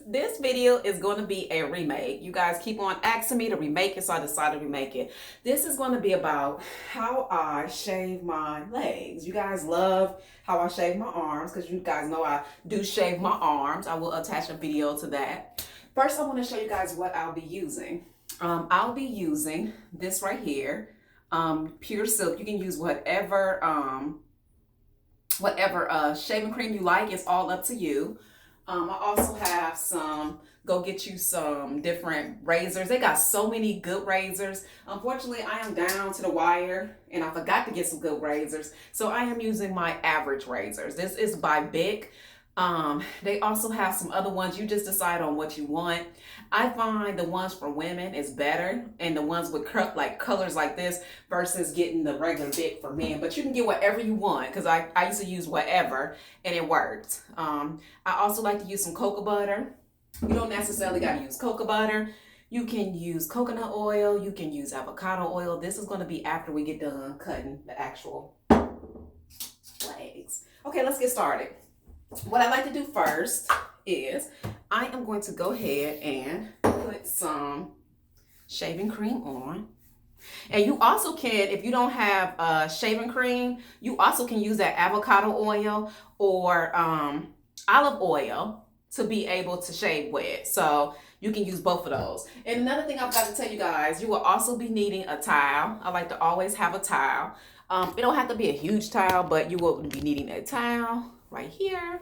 this video is going to be a remake. You guys keep on asking me to remake it, so I decided to remake it. This is going to be about how I shave my legs. You guys love how I shave my arms because you guys know I do shave my arms. I will attach a video to that. First, I want to show you guys what I'll be using. I'll be using this right here, pure silk. You can use whatever shaving cream you like. It's all up to you. I also have go get you some different razors. They got so many good razors. Unfortunately, I am down to the wire and I forgot to get some good razors. So I am using my average razors. This is by Bic. They also have some other ones. You just decide on what you want. I find the ones for women is better, and the ones with colors like this versus getting the regular Bic for men. But you can get whatever you want because I used to use whatever and it worked. I also like to use some cocoa butter. You don't necessarily got to use cocoa butter. You can use coconut oil. You can use avocado oil. This is going to be after we get done cutting the actual legs. Okay, let's get started. What I like to do first is I am going to go ahead and put some shaving cream on. And you also can, if you don't have shaving cream, you also can use that avocado oil or olive oil to be able to shave with. So you can use both of those. And another thing I've got to tell you guys, you will also be needing a towel. I like to always have a towel. It don't have to be a huge towel, but you will be needing a towel right here,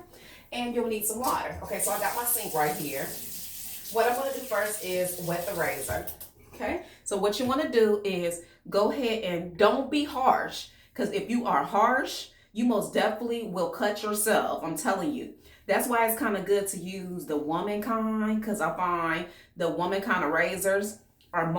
and you'll need some water. Okay, so I got my sink right here. What I'm going to do first is wet the razor. Okay, so what you want to do is go ahead and don't be harsh, because if you are harsh, you most definitely will cut yourself. I'm telling you. That's why it's kind of good to use the woman kind, because I find the woman kind of razors are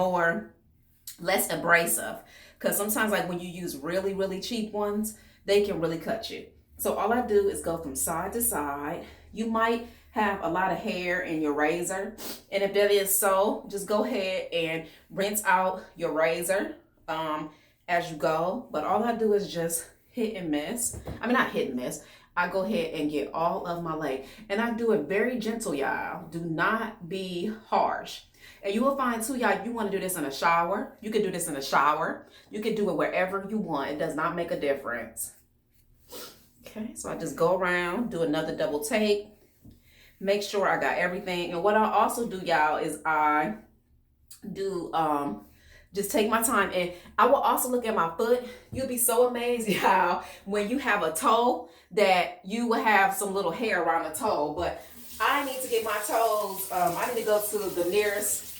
less abrasive, because sometimes like when you use really, really cheap ones, they can really cut you. So all I do is go from side to side. You might have a lot of hair in your razor. And if that is so, just go ahead and rinse out your razor as you go. But all I do is just hit and miss. I mean, not hit and miss. I go ahead and get all of my leg. And I do it very gentle, y'all. Do not be harsh. And you will find too, y'all, you want to do this in a shower. You can do this in a shower. You can do it wherever you want. It does not make a difference. Okay, so I just go around, do another double take, make sure I got everything. And what I also do, y'all, is I do just take my time, and I will also look at my foot. You'll be so amazed, y'all, when you have a toe that you will have some little hair around the toe. But I need to get my toes, I need to go to the nearest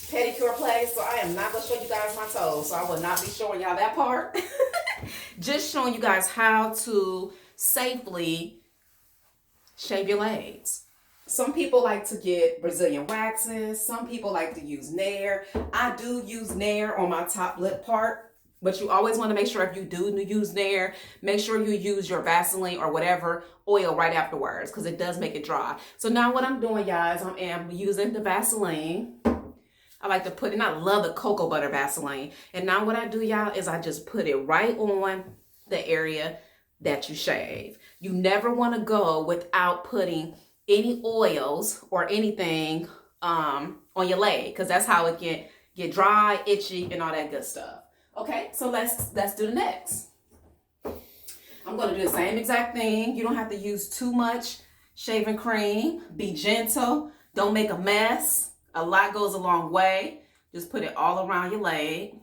pedicure place, so I am not going to show you guys my toes. So I will not be showing y'all that part. Just showing you guys how to safely shave your legs. Some people like to get Brazilian waxes. Some people like to use Nair. I do use Nair on my top lip part, but you always want to make sure if you do use Nair, make sure you use your Vaseline or whatever oil right afterwards, because it does make it dry. So now what I'm doing, guys, I am using the Vaseline. I like to put, and I love the cocoa butter Vaseline. And now what I do, y'all, is I just put it right on the area that you shave. You never want to go without putting any oils or anything on your leg, because that's how it can get dry, itchy, and all that good stuff. Okay, so let's do the next. I'm going to do the same exact thing. You don't have to use too much shaving cream. Be gentle. Don't make a mess. A lot goes a long way. Just put it all around your leg.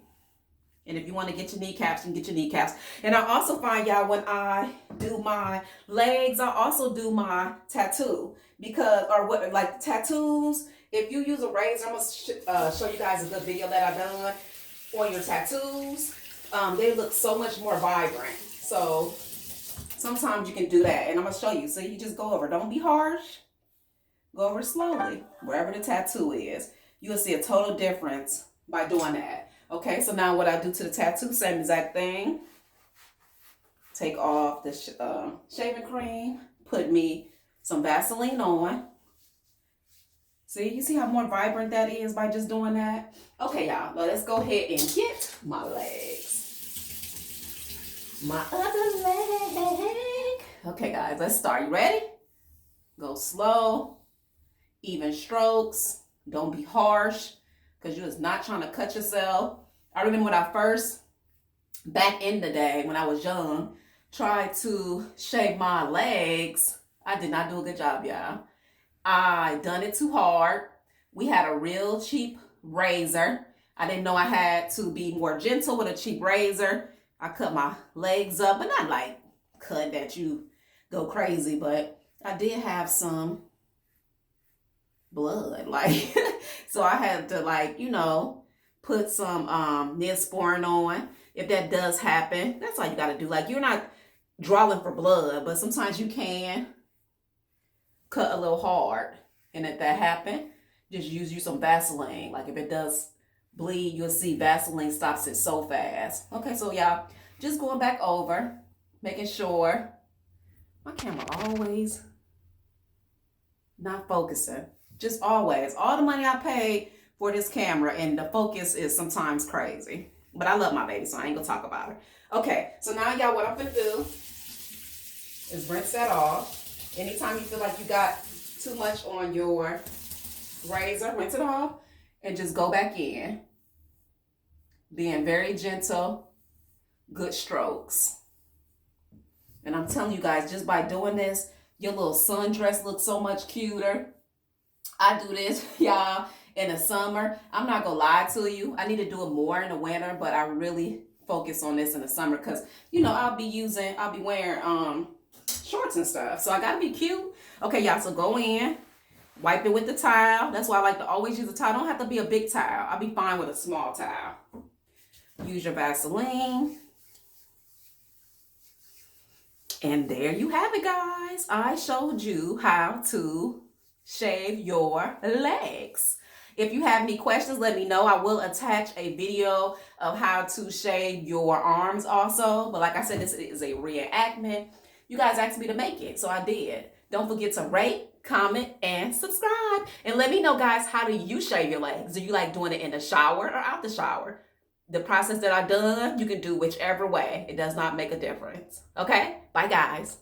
And if you want to get your kneecaps, you can get your kneecaps. And I also find, y'all, when I do my legs, I also do my tattoo. Like tattoos, if you use a razor, I'm going to show you guys a good video that I've done on your tattoos. They look so much more vibrant. So sometimes you can do that. And I'm going to show you. So you just go over. Don't be harsh. Go over slowly, wherever the tattoo is. You will see a total difference by doing that. Okay, so now what I do to the tattoo, same exact thing. Take off the shaving cream, put me some Vaseline on. See, you see how more vibrant that is by just doing that? Okay, y'all, let's go ahead and get my legs. My other leg. Okay, guys, let's start. You ready? Go slow even strokes. Don't be harsh because you're just not trying to cut yourself. I remember when I first, back in the day when I was young, tried to shave my legs. I did not do a good job, y'all. I done it too hard. We had a real cheap razor. I didn't know I had to be more gentle with a cheap razor. I cut my legs up, but not like cut that you go crazy, but I did have some blood, like so I had to, like, you know, put some Neosporin on. If that does happen, that's all you got to do. Like, you're not drawing for blood, but sometimes you can cut a little hard, and if that happen, just use you some Vaseline. Like, if it does bleed, you'll see Vaseline stops it so fast. Okay, so y'all, just going back over, making sure my camera always not focusing. Just always. All the money I paid for this camera, and the focus is sometimes crazy. But I love my baby, so I ain't gonna talk about her. Okay, so now y'all, what I'm gonna do is rinse that off. Anytime you feel like you got too much on your razor, rinse it off and just go back in. Being very gentle, good strokes. And I'm telling you guys, just by doing this, your little sundress looks so much cuter. I do this, y'all, in the summer. I'm not gonna lie to you. I need to do it more in the winter, but I really focus on this in the summer because, you know, I'll be wearing shorts and stuff. So I gotta be cute. Okay, y'all, so go in, wipe it with the towel. That's why I like to always use a towel. Don't have to be a big towel. I'll be fine with a small towel. Use your Vaseline. And there you have it, guys. I showed you how to shave your legs. If you have any questions, let me know. I will attach a video of how to shave your arms also. But like I said, this is a reenactment. You guys asked me to make it, so I did. Don't forget to rate, comment, and subscribe. And let me know, guys, how do you shave your legs? Do you like doing it in the shower or out the shower? The process that I've done, you can do whichever way. It does not make a difference. Okay? Bye, guys.